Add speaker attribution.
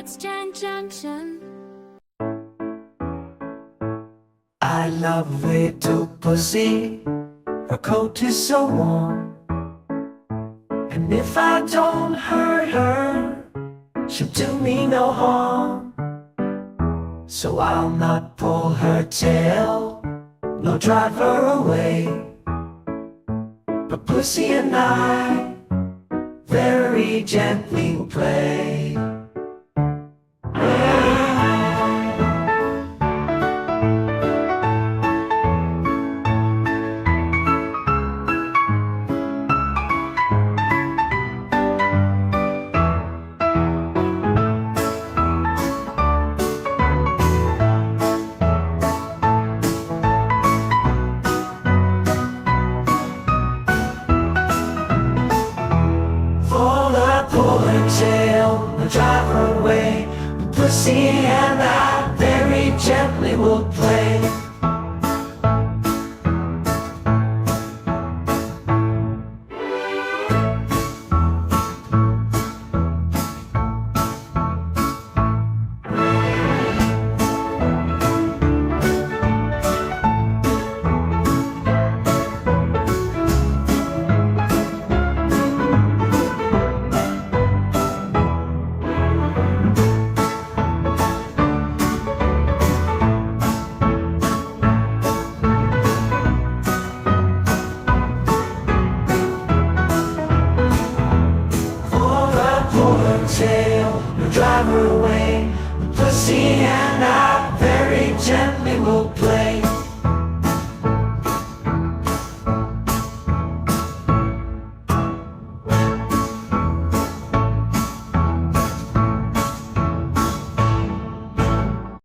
Speaker 1: exchange junction.
Speaker 2: I love little pussy, her coat is so warm, and if I don't hurt her, she'll do me no harm. So I'll not pull her tail, nor drive her away, but Pussy and I very gently will play. Pull her tail and drive her away. Pussy and I very gently will play. Pull her tail, you'll drive her away. Pussy and